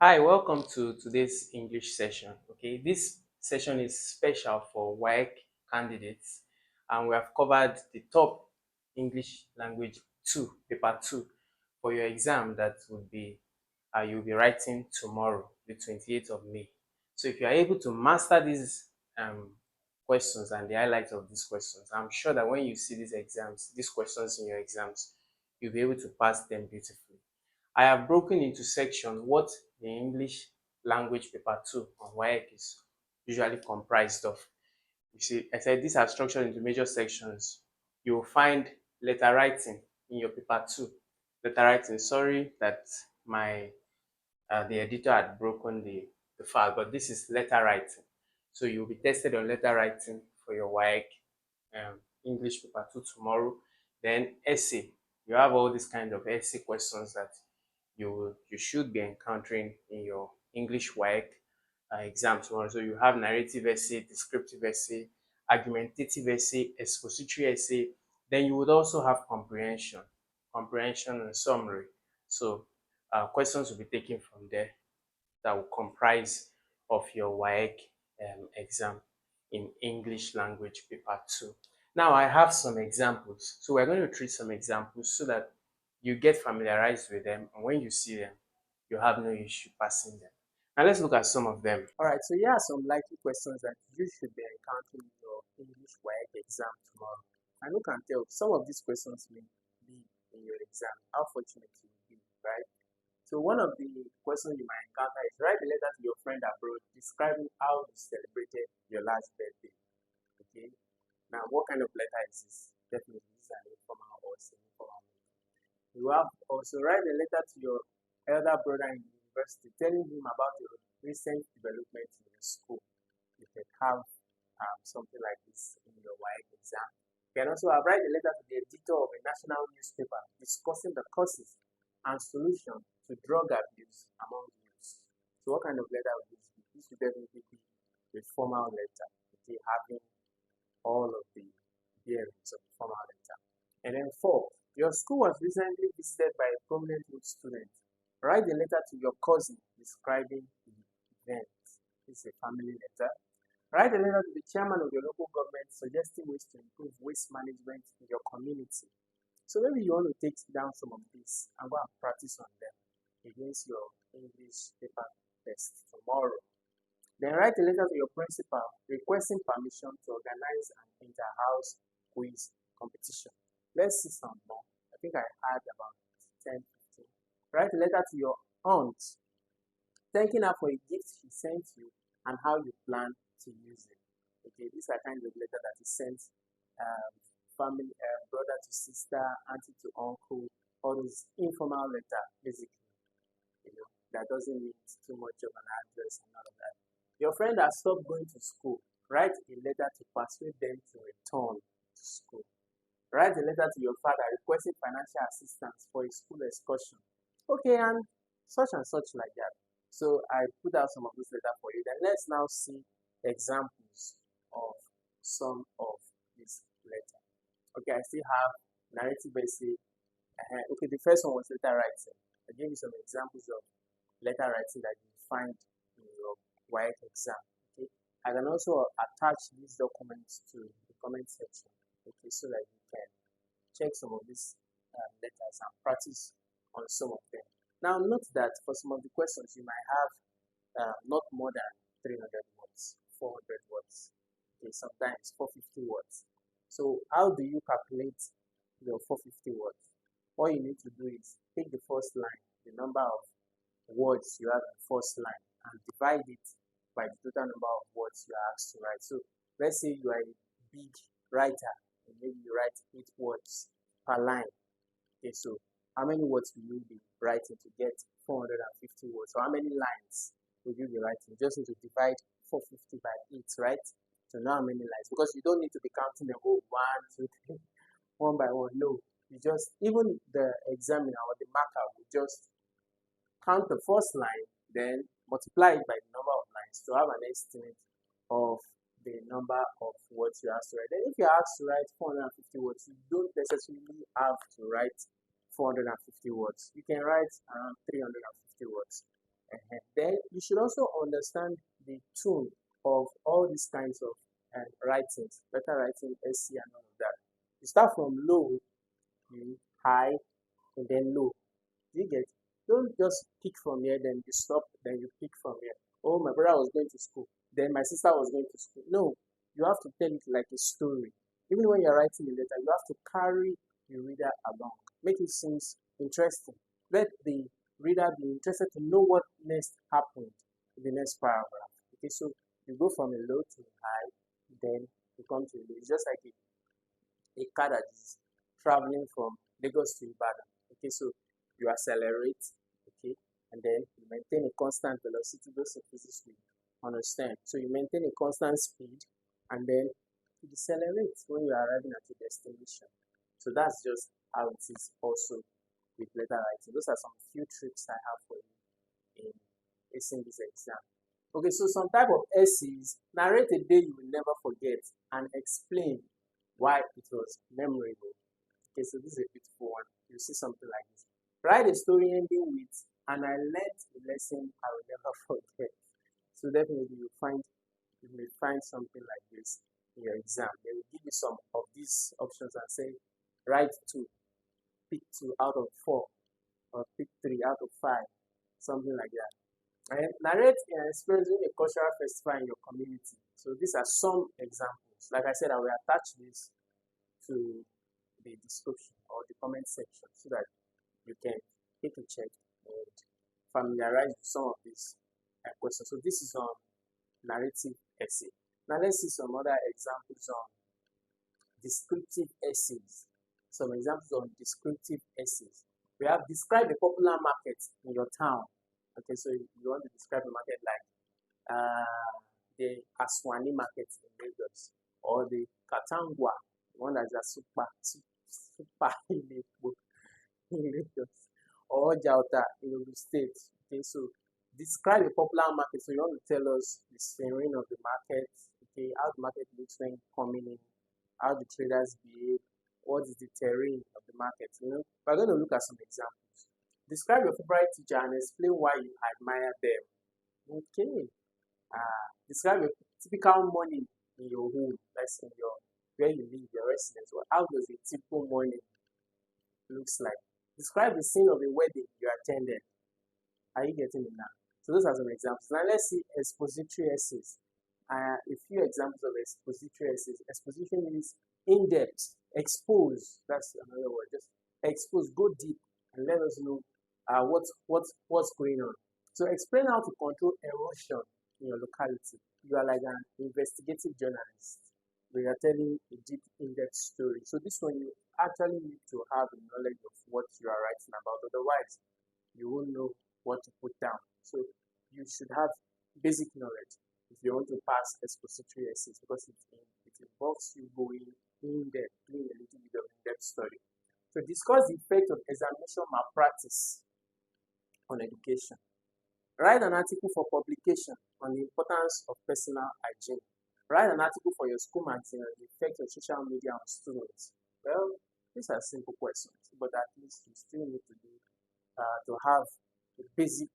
Hi, welcome to today's English session. Okay, this session is special for WAEC candidates, and we have covered the top English language 2, paper 2, for your exam that would be you'll be writing tomorrow, the 28th of May. So if you are able to master these questions and the highlights of these questions, I'm sure that when you see these questions in your exams, you'll be able to pass them beautifully. I have broken into sections what the English language paper 2 on WAEC is usually comprised of. You see, I said these are structured into major sections. You will find letter writing in your paper 2. Letter writing, sorry that my the editor had broken the file, but this is letter writing. So you'll be tested on letter writing for your WAEC English paper 2 tomorrow. Then essay. You have all these kind of essay questions that you should be encountering in your English WAEC exam tomorrow. So you have narrative essay, descriptive essay, argumentative essay, expository essay. Then you would also have comprehension and summary. So questions will be taken from there that will comprise of your WAEC exam in English language paper 2. Now I have some examples. So we're going to treat some examples so that you get familiarized with them, and when you see them, you have no issue passing them. Now let's look at some of them. All right, so here are some likely questions that you should be encountering in your English WAEC exam tomorrow. And you can tell some of these questions may be in your exam. How fortunate you will be, right? So one of the questions you might encounter is write a letter to your friend abroad describing how you celebrated your last birthday. Okay. Now, what kind of letter is this? Definitely, this is an informal or semi-formal letter. You have also write a letter to your elder brother in university telling him about your recent development in your school. You can have something like this in your WAEC exam. You can also write a letter to the editor of a national newspaper discussing the causes and solution to drug abuse among youth. So what kind of letter would this be? This would definitely be a formal letter, okay, having all of the bearings of the formal letter. And then 4, your school was recently visited by a prominent youth student. Write a letter to your cousin describing the event. This is a family letter. Write a letter to the chairman of your local government suggesting ways to improve waste management in your community. So maybe you want to take down some of these and go and practice on them against your English paper test tomorrow. Then write a letter to your principal requesting permission to organize an inter-house quiz competition. Let's see some more. I think I had about 10, 15. Write a letter to your aunt thanking her for a gift she sent you and how you plan to use it. Okay, these are kind of letter that is sent family, brother to sister, auntie to uncle, all those informal letter, basically. That doesn't need too much of an address and all of that. Your friend has stopped going to school. Write a letter to persuade them to return to school. Write a letter to your father requesting financial assistance for a school excursion. Okay, and such like that. So I put out some of those letters for you. Then let's now see examples of some of this letter. Okay, I still have narrative essay. Okay, the first one was letter writing. I gave you some examples of letter writing that you find in your WAEC exam. Okay, I can also attach these documents to the comment section. Okay, so that you can check some of these letters and practice on some of them. Now, note that for some of the questions, you might have not more than 300 words, 400 words, okay, sometimes 450 words. So how do you calculate your 450 words? All you need to do is take the first line, the number of words you have in the first line, and divide it by the total number of words you are asked to write. So let's say you are a big writer, and maybe you write 8 words per line. Okay, so how many words will you be writing to get 450 words? So how many lines will you be writing? You just need to divide 450 by 8, right? So now how many lines? Because you don't need to be counting the whole 1, 2, 3, one by one. No, you just, even the examiner or the marker will just count the first line, then multiply it by the number of lines to have an estimate of the number of words you have to write. Then if you're asked to write 450 words, you don't necessarily have to write 450 words. You can write around 350 words. Then you should also understand the tone of all these kinds of writings, letter writing, essay, and all of that. You start from low, you high, and then low. You get? Don't just pick from here, then you stop, then you pick from here. Oh, my brother was going to school, then my sister was going to school. No, you have to tell it like a story. Even when you're writing a letter, you have to carry the reader along. Make it seem interesting. Let the reader be interested to know what next happened in the next paragraph. Okay, so you go from a low to a high, then you come to a low. It's just like a car that is traveling from Lagos to Ibadan. Okay, so you accelerate, okay, and then you maintain a constant velocity. Those in physics will understand. So you maintain a constant speed, and then you decelerate when you are arriving at your destination. So that's just how it is also with letter writing. Those are some few tricks I have for you in acing this exam. Okay, so some type of essays: narrate a day you will never forget and explain why it was memorable. Okay, so this is a beautiful one. You see something like this. Write a story ending with, and I learned a lesson I will never forget. So definitely you will find something like this in your exam. They will give you some of these options and say, write 2, pick 2 out of 4, or pick 3 out of 5, something like that. And narrate an experience during a cultural festival in your community. So these are some examples. Like I said, I will attach this to the description or the comment section so that you can take a check and familiarize with some of these questions. So this is on narrative essay. Now let's see some other examples on descriptive essays. Some examples on descriptive essays. We have: describe a popular market in your town. Okay, so you want to describe a market like the Aswani market in Lagos, or the Katangwa, one that is a super in Lagos, or Jauta in Ogun State. Okay, so describe a popular market. So you want to tell us the scenery of the market, okay, how the market looks when coming in, how the traders behave, what is the terrain of the market. We're going to look at some examples. Describe your favorite teacher and explain why you admire them. Okay. Describe a typical morning in your home, that's in your where you live, your residence. How does a typical morning looks like? Describe the scene of a wedding you attended. Are you getting it now? So those are some examples. Now let's see expository essays. A few examples of expository essays. Exposition is in-depth, expose. That's another word. Just expose, go deep, and let us know what's going on. So explain how to control erosion in your locality. You are like an investigative journalist. We are telling a deep, in-depth story. So this one, you actually need to have a knowledge of what you are writing about. Otherwise, you won't know what to put down. So you should have basic knowledge if you want to pass expository essays, because it involves you going in-depth, doing a little bit of in-depth study. So discuss the effect of examination malpractice on education. Write an article for publication on the importance of personal hygiene. Write an article for your school magazine on the effect of social media on students. Well, these are simple questions, but at least you still need to have a basic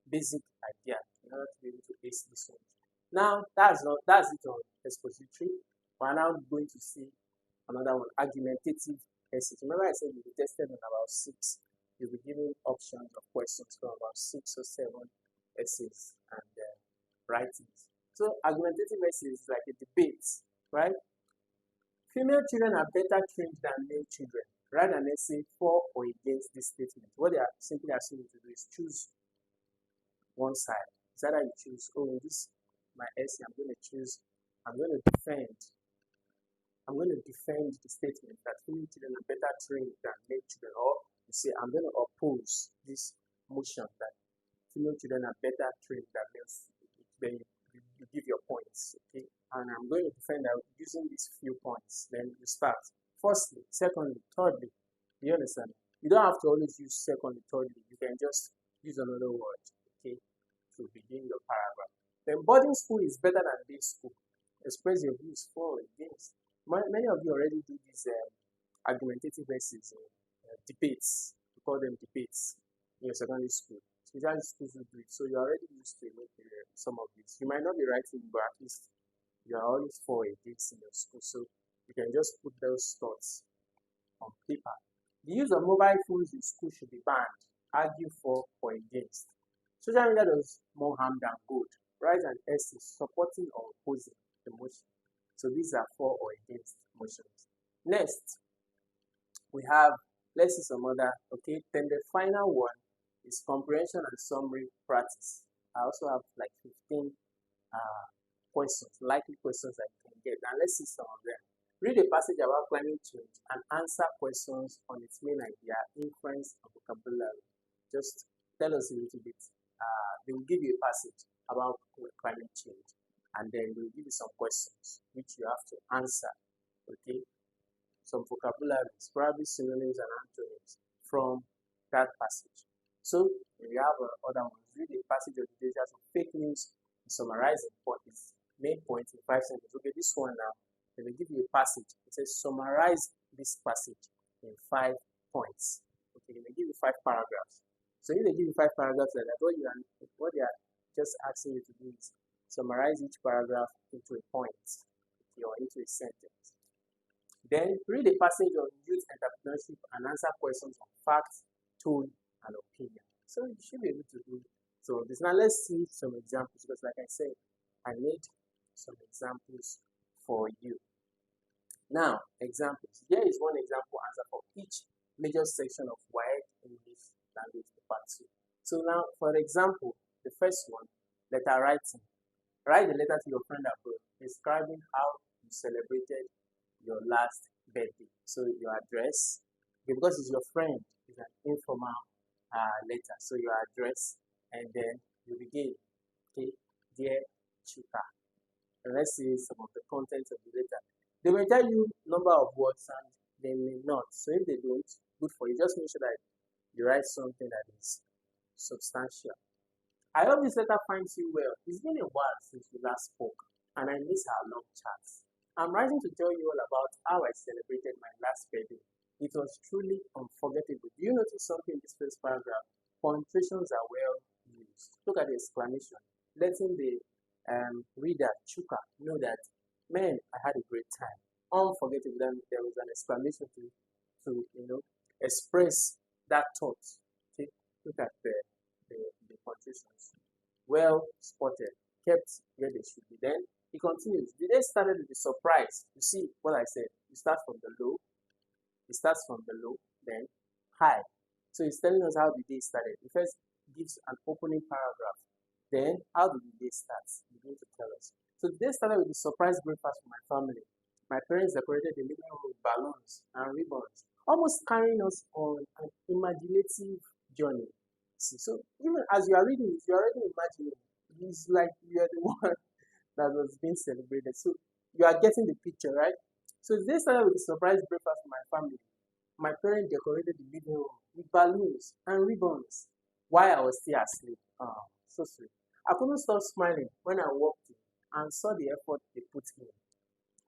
idea in order to be able to ace this one. Now that's it on expository. We're now going to see another one: argumentative essays. Remember I said you'll be tested on about 6. You'll be given options of questions from about 6 or 7 essays and writings. So argumentative essays is like a debate, right? Female children are better trained than male children. Write an essay for or against this statement. What they are simply asking you to do is choose one side. It's either you choose, in this my essay, I'm going to defend the statement that female children are better trained than male children, or you say I'm going to oppose this motion that female children are better trained than males. Then you give your points, okay? And I'm going to defend that using these few points. Then you start. Firstly, secondly, thirdly. You understand? You don't have to always use secondly, thirdly. You can just use another word, okay, to begin your paragraph. Then boarding school is better than day school. Express your views for or against. Many of you already do these argumentative essays, debates. We call them debates in your secondary school. Especially schools who do it. So you're already used to some of this. You might not be writing, but at least you are always for against in your school. So you can just put those thoughts on paper. The use of mobile phones in school should be banned. Argue for or against. Social media does more harm than good. Write an essay supporting or opposing the motion. So these are for or against motions. Next, we have, let's see some other, okay. Then the final one is comprehension and summary practice. I also have like 15 questions, likely questions that you can get. And let's see some of them. Read a passage about climate change and answer questions on its main idea, inference, and vocabulary. Just tell us a little bit. They will give you a passage about climate change, and then they will give you some questions which you have to answer. Okay, some vocabularies, probably synonyms and antonyms from that passage. So we have other ones. Read a passage of the data of fake news, summarizing its main point in 5 sentences. Okay, this one now. They will give you a passage. It says summarize this passage in 5 points. Okay, they will give you 5 paragraphs. So if they give you 5 paragraphs, like that, what they are just asking you to do is summarize each paragraph into a point, okay, or into a sentence. Then read a passage on youth entrepreneurship and answer questions on facts, tone, and opinion. So you should be able to do so this. Now let's see some examples, because like I said, I made some examples for you. Now, examples. Here is one example answer for each major section of WAEC English Language Part 2. So now, for example, the first one, letter writing. Write a letter to your friend abroad describing how you celebrated your last birthday. So your address, because it's your friend, it's an informal letter. So your address, and then you begin, okay, dear Chuka. And let's see some of the contents of the letter. They may tell you number of words and they may not. So if they don't, good for you. Just make sure that you write something that is substantial. I hope this letter finds you well. It's been a while since we last spoke, and I miss our long chats. I'm writing to tell you all about how I celebrated my last birthday. It was truly unforgettable. Do you notice something in this first paragraph? Punctuations are well used. Look at the exclamation, letting the reader, Chuka, know that, man, I had a great time. Unforgettable. Then there was an exclamation to express that thought. Okay, look at the punctuations. Well spotted, kept where they should be. Then he continues. The day started with a surprise. You see what I said? It starts from the low. Then high. So he's telling us how the day started. He first gives an opening paragraph. Then how did the day start? He's going to tell us. So the day started with a surprise breakfast for my family. My parents decorated the living room with balloons and ribbons, almost carrying us on an imaginative journey. So even as you are reading it, you are already imagining. It's like you are the one that was being celebrated. So you are getting the picture, right? So they started with a surprise breakfast for my family. My parents decorated the living room with balloons and ribbons while I was still asleep. Oh, so sweet. I couldn't stop smiling when I walked in and saw the effort they put in.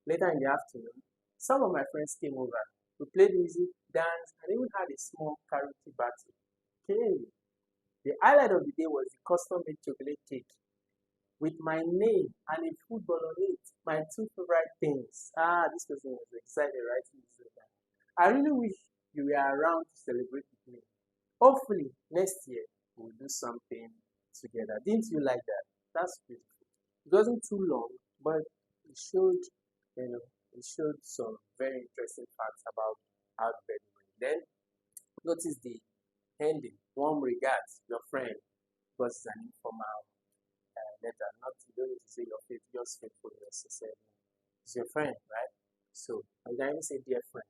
Later in the afternoon, some of my friends came over. We played music, danced, and even had a small karaoke battle. Okay. The highlight of the day was the custom-made chocolate cake with my name and a football on it. My 2 favorite things. This person was excited writing this letter. I really wish you were around to celebrate with me. Hopefully, next year we'll do something together. Didn't you like that? That's beautiful. It wasn't too long, but it showed, some very interesting facts about how the baby went. Then notice the ending. Warm regards, your friend, because it's an informal letter. Not, you don't need to say your faith, yours faithful, yours sincere. It's your friend, right? So you can even say dear friend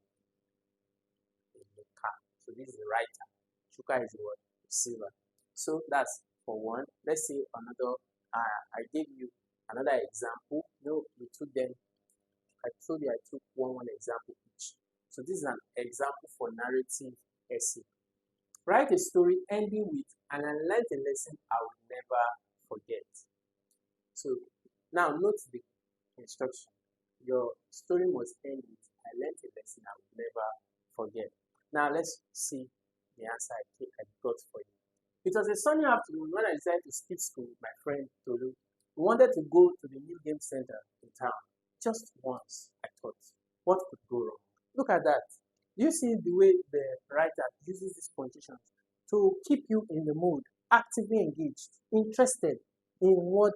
in the car. So this is the writer. Chuka is the word receiver. So that's for one. Let's say another. I gave you another example. We took them. I told you I took one example each. So this is an example for narrative essay. Write a story ending with, and I learned a lesson I will never forget. So now note the instruction. Your story must end with, I learned a lesson I will never forget. Now let's see the answer I got for you. It was a sunny afternoon when I decided to skip school with my friend Tolu. We wanted to go to the new game center in town. Just once, I thought, what could go wrong? Look at that. Do you see the way the writer uses these punctuations to keep you in the mood, actively engaged, interested in what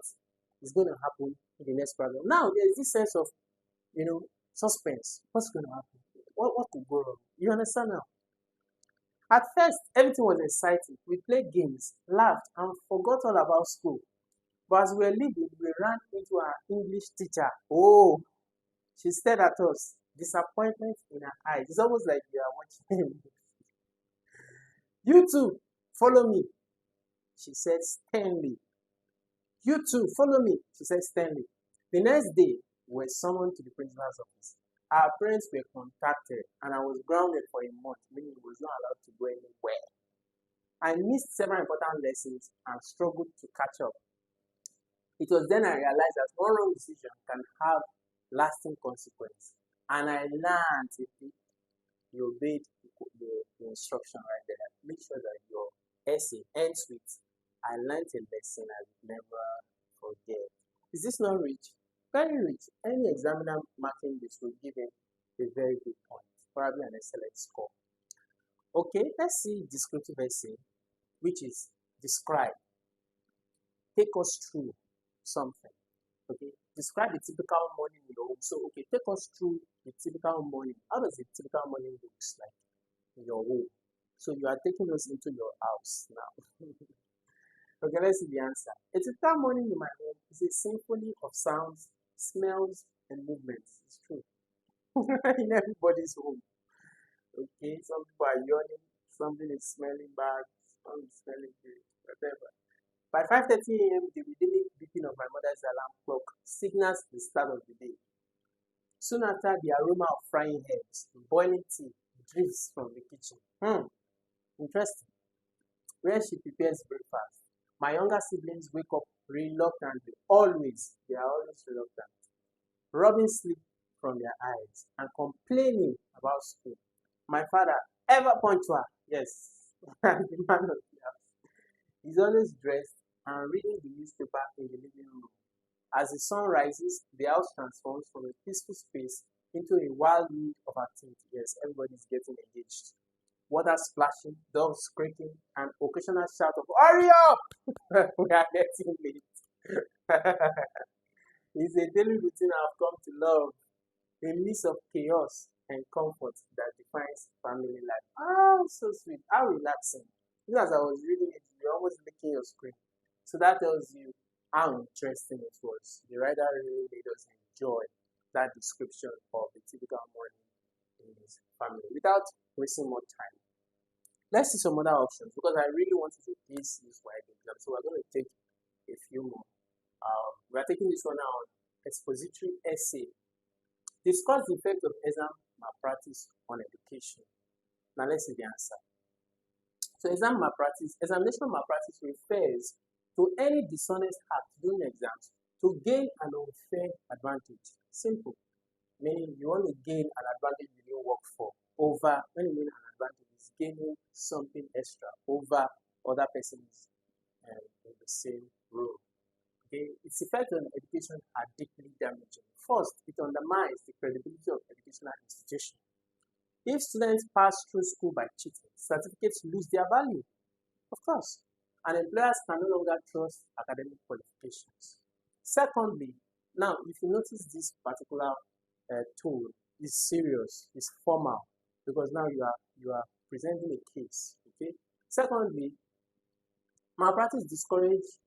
is going to happen in the next paragraph? Now, there is this sense of, suspense. What's going to happen? What could go wrong? You understand now? At first, everything was exciting. We played games, laughed, and forgot all about school. But as we were leaving, we ran into our English teacher. Oh, she stared at us, disappointment in her eyes. It's almost like we are watching. You too, follow me, she said sternly. You too, follow me, she said sternly. The next day, we were summoned to the principal's office. Our parents were contacted, and I was grounded for a month, meaning I was not allowed to go anywhere. I missed several important lessons and struggled to catch up. It was then I realized that one wrong decision can have lasting consequences. And I learned if you obeyed the instruction right there. Make sure that your essay ends with, I learned a lesson I will never forget. Is this not rich? Very rich. Any examiner marking this will give him a very good point, probably an excellent score. Okay, let's see descriptive essay, which is describe. Take us through something. Okay, describe the typical morning in your home. So, okay, take us through the typical morning. How does a typical morning looks like in your home? So you are taking us into your house now. Okay, let's see the answer. A typical morning in my home is a symphony of sounds, smells, and movements. It's true. In everybody's home. Okay, some people are yawning, something is smelling bad, something is smelling good, whatever. By 5:30 a.m., the rhythmic beeping of my mother's alarm clock signals the start of the day. Soon after, the aroma of frying eggs, boiling tea drifts from the kitchen. Interesting. Where she prepares breakfast. My younger siblings wake up reluctantly. Always. They are always reluctant. Rubbing sleep from their eyes and complaining about school. My father, ever punctual. Yes. The man of the house. He's always dressed and reading the newspaper in the living room. As the sun rises, the house transforms from a peaceful space into a wild mood of activity. Yes, everybody's getting engaged. Water splashing, dogs squeaking, and occasional shout of "Hurry up! We are getting late." It's a daily routine I've come to love. A mix of chaos and comfort that defines family life. Oh, so sweet. How relaxing. Even as I was reading it, you're almost licking your screen. So that tells you how interesting it was. The writer really made us enjoy that description of the typical morning in his family without wasting more time. Let's see some other options because I really wanted to ace this WAEC exam. So we're going to take a few more. We are taking this one now on expository essay. Discuss the effect of exam malpractice on education. Now let's see the answer. So examination malpractice refers to any dishonest act during exams to gain an unfair advantage. Simple. Meaning you want to gain an advantage you didn't work for over, when you mean an advantage, is gaining something extra over other persons in the same role. Okay, its effects on education are deeply damaging. First, it undermines the credibility of educational institutions. If students pass through school by cheating, certificates lose their value, of course, and employers can no longer trust academic qualifications. Secondly, now if you notice this particular tool is serious, is formal, because now you are presenting a case. Okay. Secondly, malpractice discourages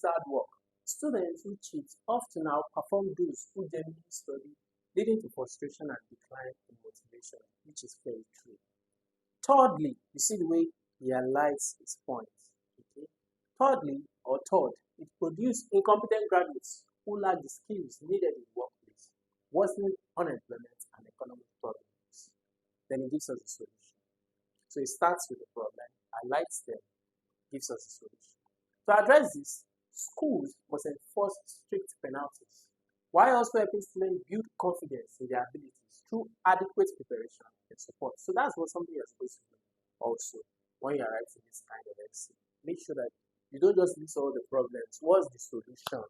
hard work. Students who cheat often outperform those who genuinely study, leading to frustration and decline in motivation, which is very true. Thirdly, you see the way he highlights his points. Okay? Third, it produces incompetent graduates who lack the skills needed in the workplace, worsening unemployment and economic problems. Then he gives us a solution. So it starts with the problem, highlights them, gives us a solution. To address this, schools must enforce strict penalties, while also helping students build confidence in their abilities through adequate preparation and support. So that's what something you're supposed to do also when you're writing this kind of essay. Make sure that you don't just list all the problems. What's the solution?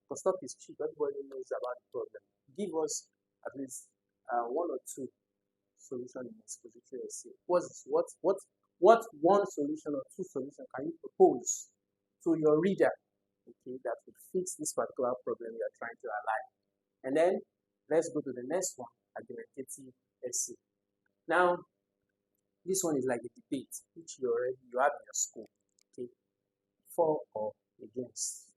Because stuff is cheap. Everybody knows about the problem. Give us at least one or two solutions in expository essay. What one solution or two solutions can you propose to your reader, okay, that will fix this particular problem you are trying to align? And then let's go to the next one, argumentative essay. Now, this one is like a debate which you have in your school, okay, for or against.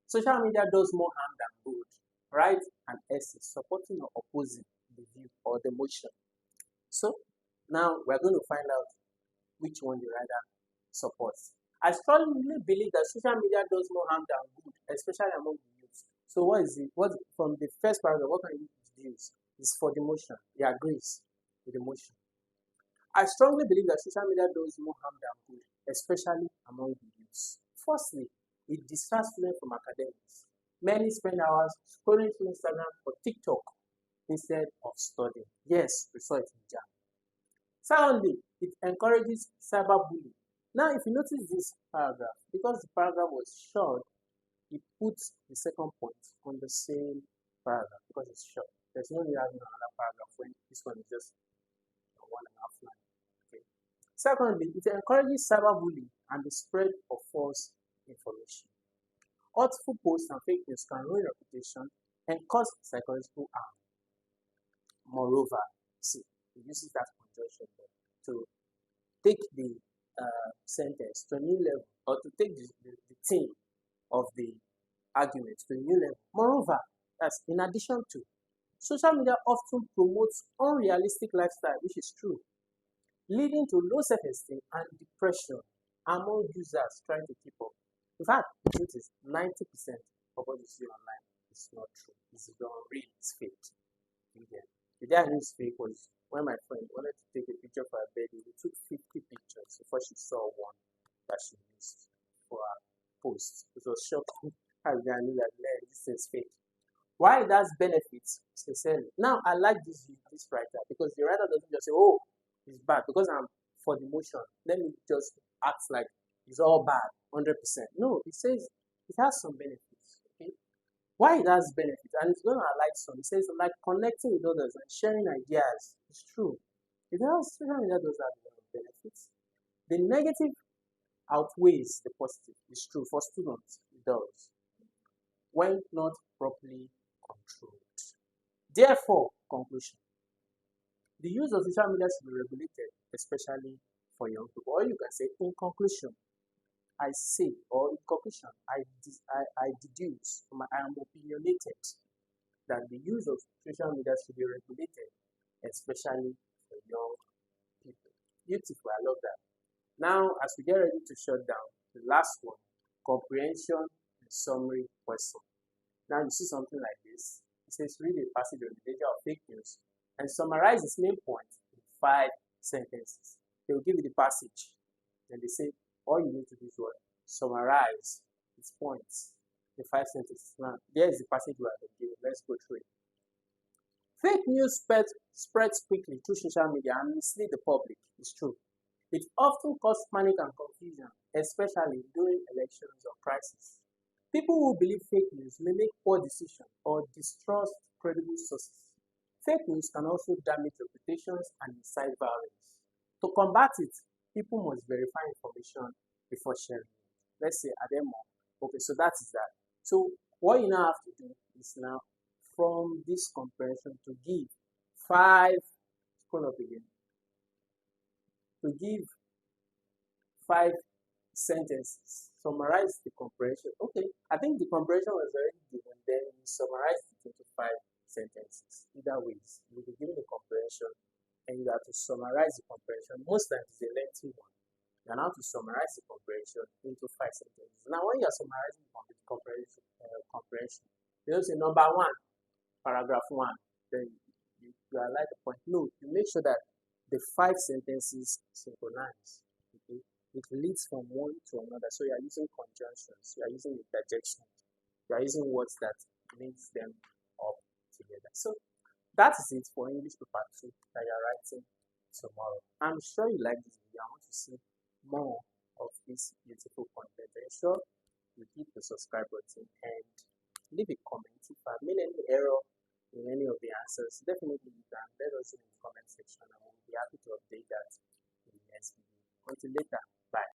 Social media does more harm than good. Write an essay supporting or opposing the view or the motion. So now we're going to find out which one the writer supports. I strongly believe that social media does more harm than good, especially among the youth. So what is it? What from the first paragraph, what can you deduce? Is for the motion. He agrees with the motion. I strongly believe that social media does more harm than good, especially among the youths. Firstly, it distracts students from academics. Many spend hours scrolling through Instagram or TikTok instead of studying. Yes, we saw it in JAM. Secondly, it encourages cyberbullying. Now, if you notice this paragraph, because the paragraph was short, it puts the second point on the same paragraph because it's short. There's no need having another paragraph when this one is just 1.5 line. Okay. Secondly, it encourages cyberbullying and the spread of false information. Hurtful posts and fake news can ruin reputation and cause psychological harm. Moreover, see, it uses that conjunction to take the sentence to a new level, or to take the theme of the argument to a new level. Moreover, that's in addition to, social media often promotes unrealistic lifestyle, which is true, leading to low self-esteem and depression among users trying to keep up. In fact, the truth is 90% of what you see online is not true. It's not real, it's fake. The day I knew it's fake was when my friend wanted to take a picture for her baby. We took 50 pictures before she saw one that she used for her post. It was shocking. I knew that this is fake. Why it has benefits, sincerely. Now I like this writer because the writer doesn't just say, "Oh, it's bad," because I'm for the motion. Let me just act like it's all bad, 100%. No, it says it has some benefits. Okay, why it has benefits, and it's going to highlight some. It says like connecting with others and sharing ideas. It's true. Social media does have benefits. The negative outweighs the positive. It's true for students. It does when not properly controlled. Therefore, conclusion: the use of social media should be regulated, especially for young people. Or you can say, in conclusion, I say, or in conclusion, I deduce, I am opinionated that the use of social media should be regulated, especially for young people. Beautiful, I love that. Now, as we get ready to shut down, the last one, comprehension and summary question. Now you see something like this. It says read a passage on the danger of fake news and summarize its main points in 5 sentences. They will give you the passage. Then they say all you need to do is what? Summarize its points in 5 sentences. Now, here is the passage we have been given. Let's go through it. Fake news spreads quickly through social media and mislead the public. It's true. It often causes panic and confusion, especially during elections or crises. People who believe fake news may make poor decisions or distrust credible sources. Fake news can also damage reputations and incite violence. To combat it, people must verify information before sharing it. Let's say, are there more? Okay, so that is that. So what you now have to do is now, from this comprehension, to give 5, scroll up again, to give 5 sentences, summarize the comprehension. Okay, I think the comprehension was already given, then we summarize it into 5 sentences. Either ways, you will be given the comprehension and you have to summarize the comprehension. Most times it's a lengthy one. You are now to summarize the comprehension into 5 sentences. Now, when you are summarizing the comprehension, you say number 1, paragraph 1, then you highlight the point. No, you make sure that the 5 sentences synchronize. Okay? It leads from one to another. So you are using conjunctions, you are using interjections, you are using words that links them up together. So that is it for English paper 2 that you are writing tomorrow. I'm sure you like this video. I want to see more of this beautiful content. Ensure you hit the subscribe button and leave a comment. If I made any error in any of the answers, definitely you can let us know in the comment section and we'll be happy to update that in the next video. Until later, bye.